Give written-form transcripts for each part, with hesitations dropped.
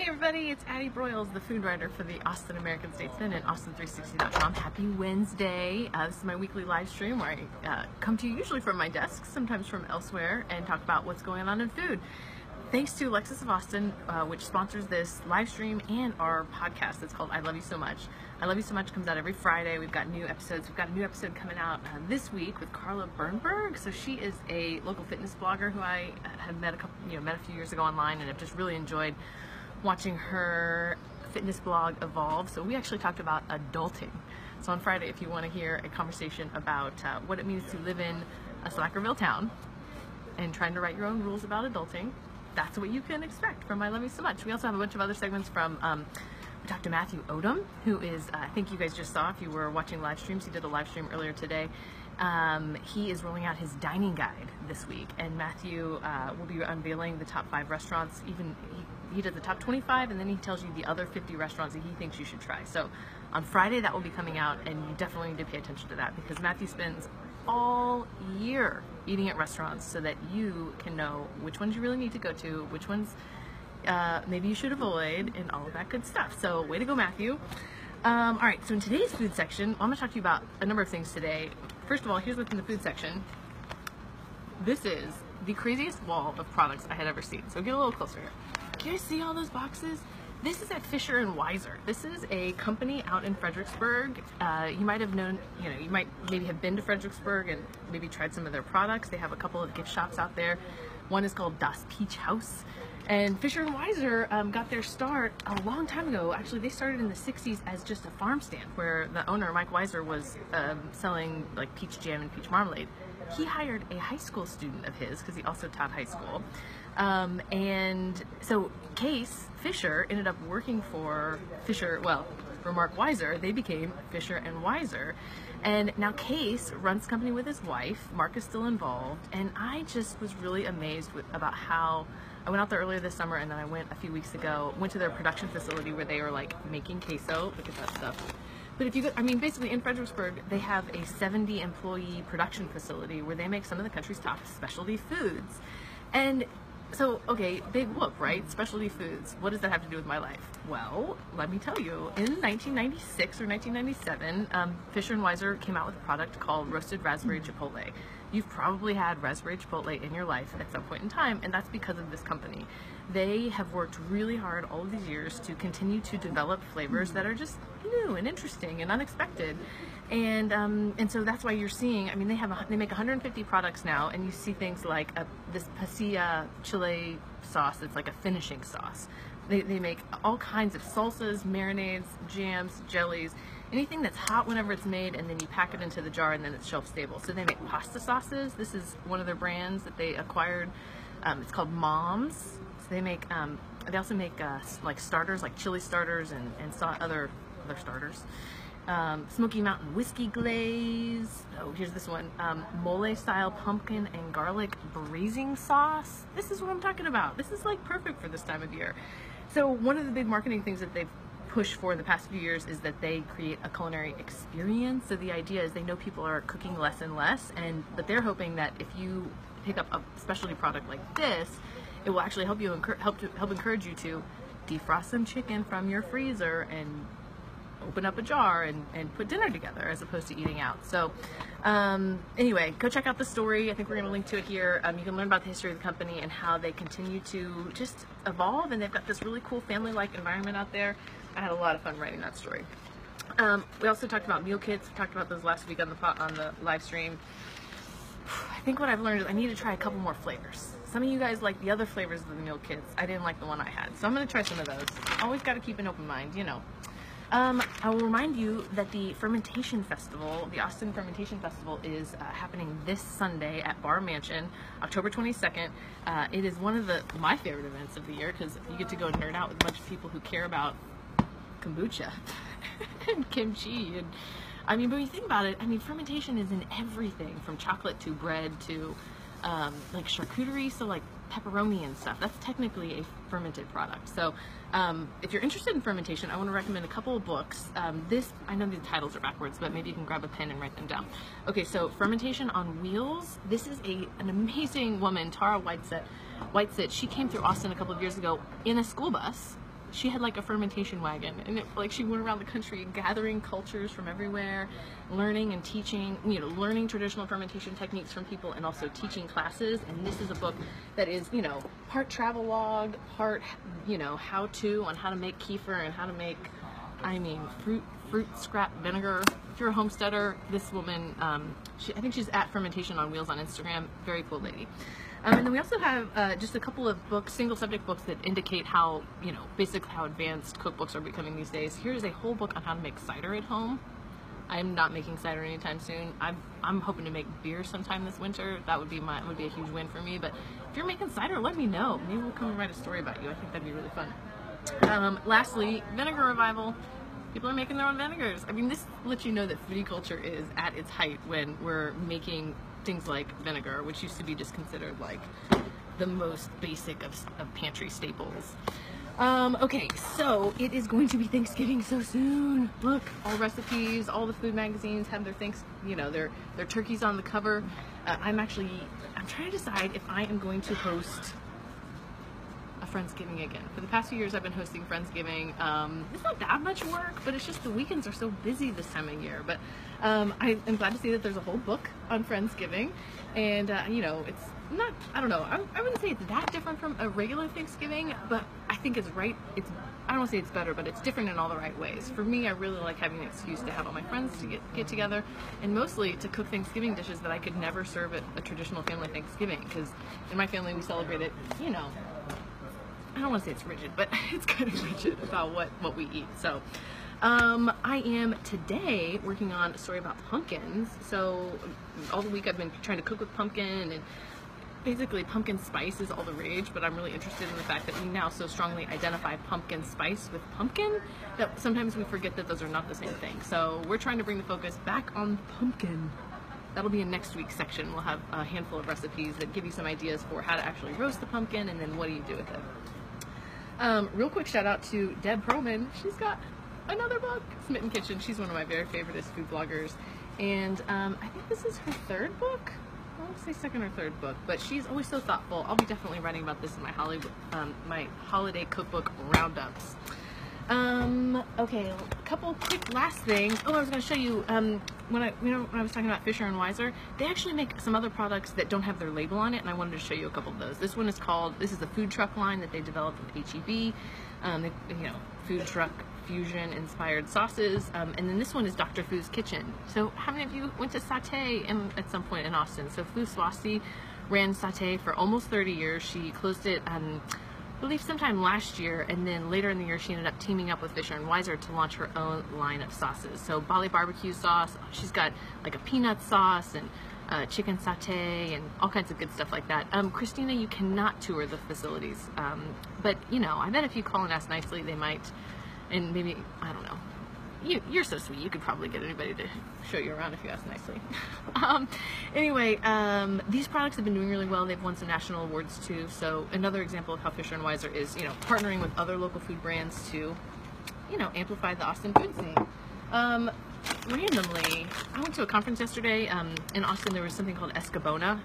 everybody, it's Addie Broyles, the food writer for the Austin American-Statesman and Austin360.com. Happy Wednesday. This is my weekly live stream where I come to you usually from my desk, sometimes from elsewhere, and talk about what's going on in food. Thanks to Lexus of Austin, which sponsors this live stream and our podcast. It's called I Love You So Much. I Love You So Much comes out every Friday. We've got new episodes. We've got a new episode coming out this week with Carla Bernberg. So she is a local fitness blogger who I have met a few years ago online, and I've just really enjoyed watching her fitness blog evolve. So we actually talked about adulting. So on Friday, if you want to hear a conversation about what it means to live in a Slackerville town and trying to write your own rules about adulting, that's what you can expect from I Love You So Much. We also have a bunch of other segments from, we talked to Matthew Odom, who is, I think you guys just saw if you were watching live streams, he did a live stream earlier today. He is rolling out his dining guide this week, and Matthew will be unveiling the top 5 restaurants. He does the top 25, and then he tells you the other 50 restaurants that he thinks you should try. So on Friday that will be coming out, and you definitely need to pay attention to that because Matthew spends all year eating at restaurants so that you can know which ones you really need to go to, which ones maybe you should avoid, and all of that good stuff. So way to go, Matthew. All right, so in today's food section, I'm going to talk to you about a number of things today. First of all, here's what's in the food section. This is the craziest wall of products I had ever seen. So get a little closer here. Can you see all those boxes? This is at Fisher & Weiser. This is a company out in Fredericksburg. You might have known, you might maybe have been to Fredericksburg and maybe tried some of their products. They have a couple of gift shops out there. One is called Das Peach House. And Fisher & Weiser got their start a long time ago. Actually, they started in the 60s as just a farm stand where the owner, Mike Weiser, was selling like peach jam and peach marmalade. He hired a high school student of his because he also taught high school. And so Case Fisher ended up working for for Mark Weiser. They became Fisher & Weiser. And now Case runs the company with his wife. Mark is still involved. And I just was really amazed about how I went out there earlier this summer, and then I went a few weeks ago, went to their production facility where they were like making queso. Look at that stuff. But if you go, basically in Fredericksburg, they have a 70-employee production facility where they make some of the country's top specialty foods. And so, okay, big whoop, right? Specialty foods. What does that have to do with my life? Well, let me tell you. In 1996 or 1997, Fisher & Weiser came out with a product called roasted raspberry chipotle. You've probably had raspberry chipotle in your life at some point in time, and that's because of this company. They have worked really hard all of these years to continue to develop flavors that are just new and interesting and unexpected. And so that's why you're seeing, they make 150 products now, and you see things like this pasilla chile sauce that's like a finishing sauce. They make all kinds of salsas, marinades, jams, jellies, anything that's hot whenever it's made, and then you pack it into the jar and then it's shelf stable. So they make pasta sauces. This is one of their brands that they acquired. It's called Mom's. So they make, they also make like starters, like chili starters and other starters. Smoky Mountain whiskey glaze. Oh, here's this one. Mole style pumpkin and garlic braising sauce. This is what I'm talking about. This is like perfect for this time of year. So one of the big marketing things that they've pushed for the past few years is that they create a culinary experience. So the idea is they know people are cooking less and less, but they're hoping that if you pick up a specialty product like this, it will actually help encourage you to defrost some chicken from your freezer and open up a jar and put dinner together as opposed to eating out. So anyway, go check out the story. I think we're going to link to it here. You can learn about the history of the company and how they continue to just evolve, and they've got this really cool family-like environment out there. I had a lot of fun writing that story. We also talked about meal kits. We talked about those last week on the live stream. I think what I've learned is I need to try a couple more flavors. Some of you guys like the other flavors of the meal kits. I didn't like the one I had, so I'm going to try some of those. Always got to keep an open mind, I will remind you that the Fermentation Festival, the Austin Fermentation Festival, is happening this Sunday at Bar Mansion, October 22nd. It is one of my favorite events of the year because you get to go nerd out with a bunch of people who care about kombucha and kimchi. But when you think about it, fermentation is in everything from chocolate to bread to like charcuterie, so like pepperoni and stuff. That's technically a fermented product. So if you're interested in fermentation, I want to recommend a couple of books. I know the titles are backwards, but maybe you can grab a pen and write them down. Okay, so Fermentation on Wheels. This is an amazing woman, Tara Whitesett. She came through Austin a couple of years ago in a school bus she had like a fermentation wagon, and like she went around the country gathering cultures from everywhere, learning and teaching, you know, learning traditional fermentation techniques from people, and also teaching classes. And this is a book that is, you know, part travel log, part, you know, how to on how to make kefir and how to make, I mean, fruit scrap vinegar. If you're a homesteader, this woman, I think she's at Fermentation on Wheels on Instagram. Very cool lady. And then we also have just a couple of books, single subject books that indicate how, you know, basically how advanced cookbooks are becoming these days. Here's a whole book on how to make cider at home. I'm not making cider anytime soon. I'm hoping to make beer sometime this winter. That would be a huge win for me. But if you're making cider, let me know. Maybe we'll come and write a story about you. I think that'd be really fun. Lastly, vinegar revival. People are making their own vinegars. I mean, this lets you know that foodie culture is at its height when we're making things like vinegar, which used to be just considered like the most basic of pantry staples. Okay, so it is going to be Thanksgiving so soon. Look, all recipes, all the food magazines have their their turkeys on the cover. I'm trying to decide if I am going to host a Friendsgiving again. For the past few years, I've been hosting Friendsgiving. It's not that much work, but it's just the weekends are so busy this time of year. But I am glad to see that there's a whole book on Friendsgiving, and you know, it's not, I don't know, I wouldn't say it's that different from a regular Thanksgiving, but I think it's right. I don't want to say it's better, but it's different in all the right ways. For me, I really like having an excuse to have all my friends to get together, and mostly to cook Thanksgiving dishes that I could never serve at a traditional family Thanksgiving, because in my family we celebrate it, you know, I don't want to say it's rigid, but it's kind of rigid about what we eat. So I am today working on a story about pumpkins. So all the week I've been trying to cook with pumpkin, and basically pumpkin spice is all the rage, but I'm really interested in the fact that we now so strongly identify pumpkin spice with pumpkin that sometimes we forget that those are not the same thing. So we're trying to bring the focus back on pumpkin. That'll be in next week's section. We'll have a handful of recipes that give you some ideas for how to actually roast the pumpkin, and then what do you do with it. Real quick shout out to Deb Perlman. She's got another book, Smitten Kitchen. She's one of my very favorite food bloggers, and I think this is her third book. I won't say second or third book, but she's always so thoughtful. I'll be definitely writing about this in my holiday cookbook roundups. Okay, a couple quick last things. Oh, I was going to show you, when I was talking about Fisher & Weiser, they actually make some other products that don't have their label on it, and I wanted to show you a couple of those. This one is this is a food truck line that they developed with HEB, food truck fusion inspired sauces, and then this one is Dr. Fu's Kitchen. So how many of you went to Satay at some point in Austin? So Fu Swasti ran Satay for almost 30 years. She closed it I believe sometime last year, and then later in the year she ended up teaming up with Fisher & Weiser to launch her own line of sauces. So Bali barbecue sauce, she's got like a peanut sauce and chicken satay and all kinds of good stuff like that. Christina, you cannot tour the facilities, but you know, I bet if you call and ask nicely, they might, and maybe, I don't know. You're so sweet, you could probably get anybody to show you around if you ask nicely. Anyway, these products have been doing really well. They've won some national awards too. So another example of how Fisher & Weiser is, you know, partnering with other local food brands to, you know, amplify the Austin food scene. Randomly, I went to a conference yesterday in Austin. There was something called Escabona.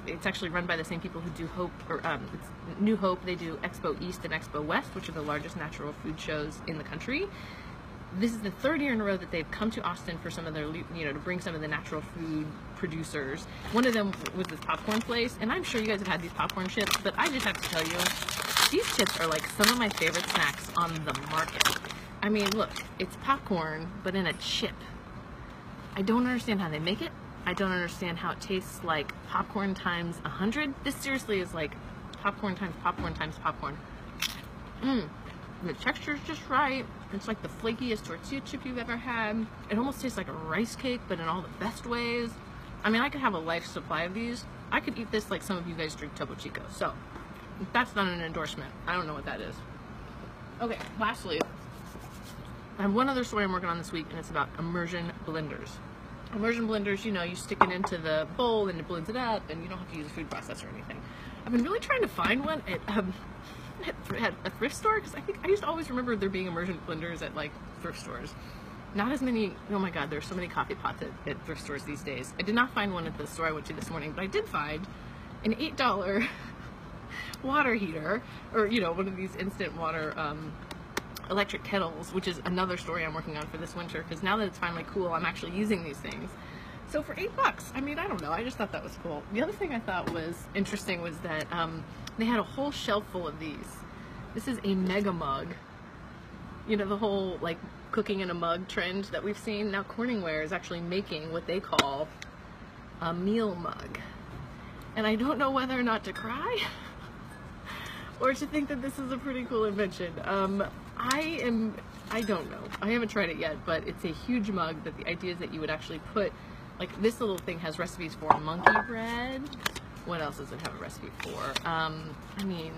It's actually run by the same people who do Hope, or it's New Hope. They do Expo East and Expo West, which are the largest natural food shows in the country. This is the third year in a row that they've come to Austin for some of their, you know, to bring some of the natural food producers. One of them was this popcorn place, and I'm sure you guys have had these popcorn chips, but I just have to tell you, these chips are like some of my favorite snacks on the market. I mean, look, it's popcorn, but in a chip. I don't understand how they make it. I don't understand how it tastes like popcorn times 100. This seriously is like popcorn times popcorn times popcorn. The texture is just right. It's like the flakiest tortilla chip you've ever had. It almost tastes like a rice cake, but in all the best ways. I mean, I could have a life supply of these. I could eat this like some of you guys drink Topo Chico. So, if that's not an endorsement, I don't know what that is. Okay, lastly, I have one other story I'm working on this week, and it's about immersion blenders. Immersion blenders, you know, you stick it into the bowl and it blends it up, and you don't have to use a food processor or anything. I've been really trying to find one at a thrift store, because I used to always remember there being immersion blenders at like thrift stores. Not as many. Oh my god, there's so many coffee pots at thrift stores these days. I did not find one at the store I went to this morning, but I did find an $8 water heater, or you know, one of these instant water electric kettles, which is another story I'm working on for this winter, because now that it's finally cool, I'm actually using these things. So for $8, I mean, I don't know, I just thought that was cool. The other thing I thought was interesting was that they had a whole shelf full of these. This is a mega mug. You know, the whole like cooking in a mug trend that we've seen. Now Corningware is actually making what they call a meal mug. And I don't know whether or not to cry or to think that this is a pretty cool invention. I don't know. I haven't tried it yet, but it's a huge mug that the idea is that you would actually put, like this little thing has recipes for monkey bread. What else does it have a recipe for? I mean,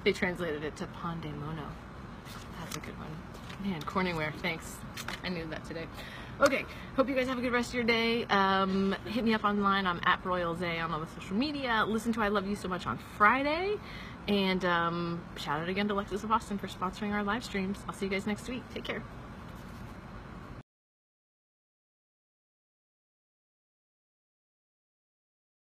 they translated it to pan de mono. That's a good one. Man, Corningware, thanks. I knew that today. Okay, hope you guys have a good rest of your day. Hit me up online. I'm at Broyles on all the social media. Listen to I Love You So Much on Friday. And shout out again to Lexus of Austin for sponsoring our live streams. I'll see you guys next week. Take care.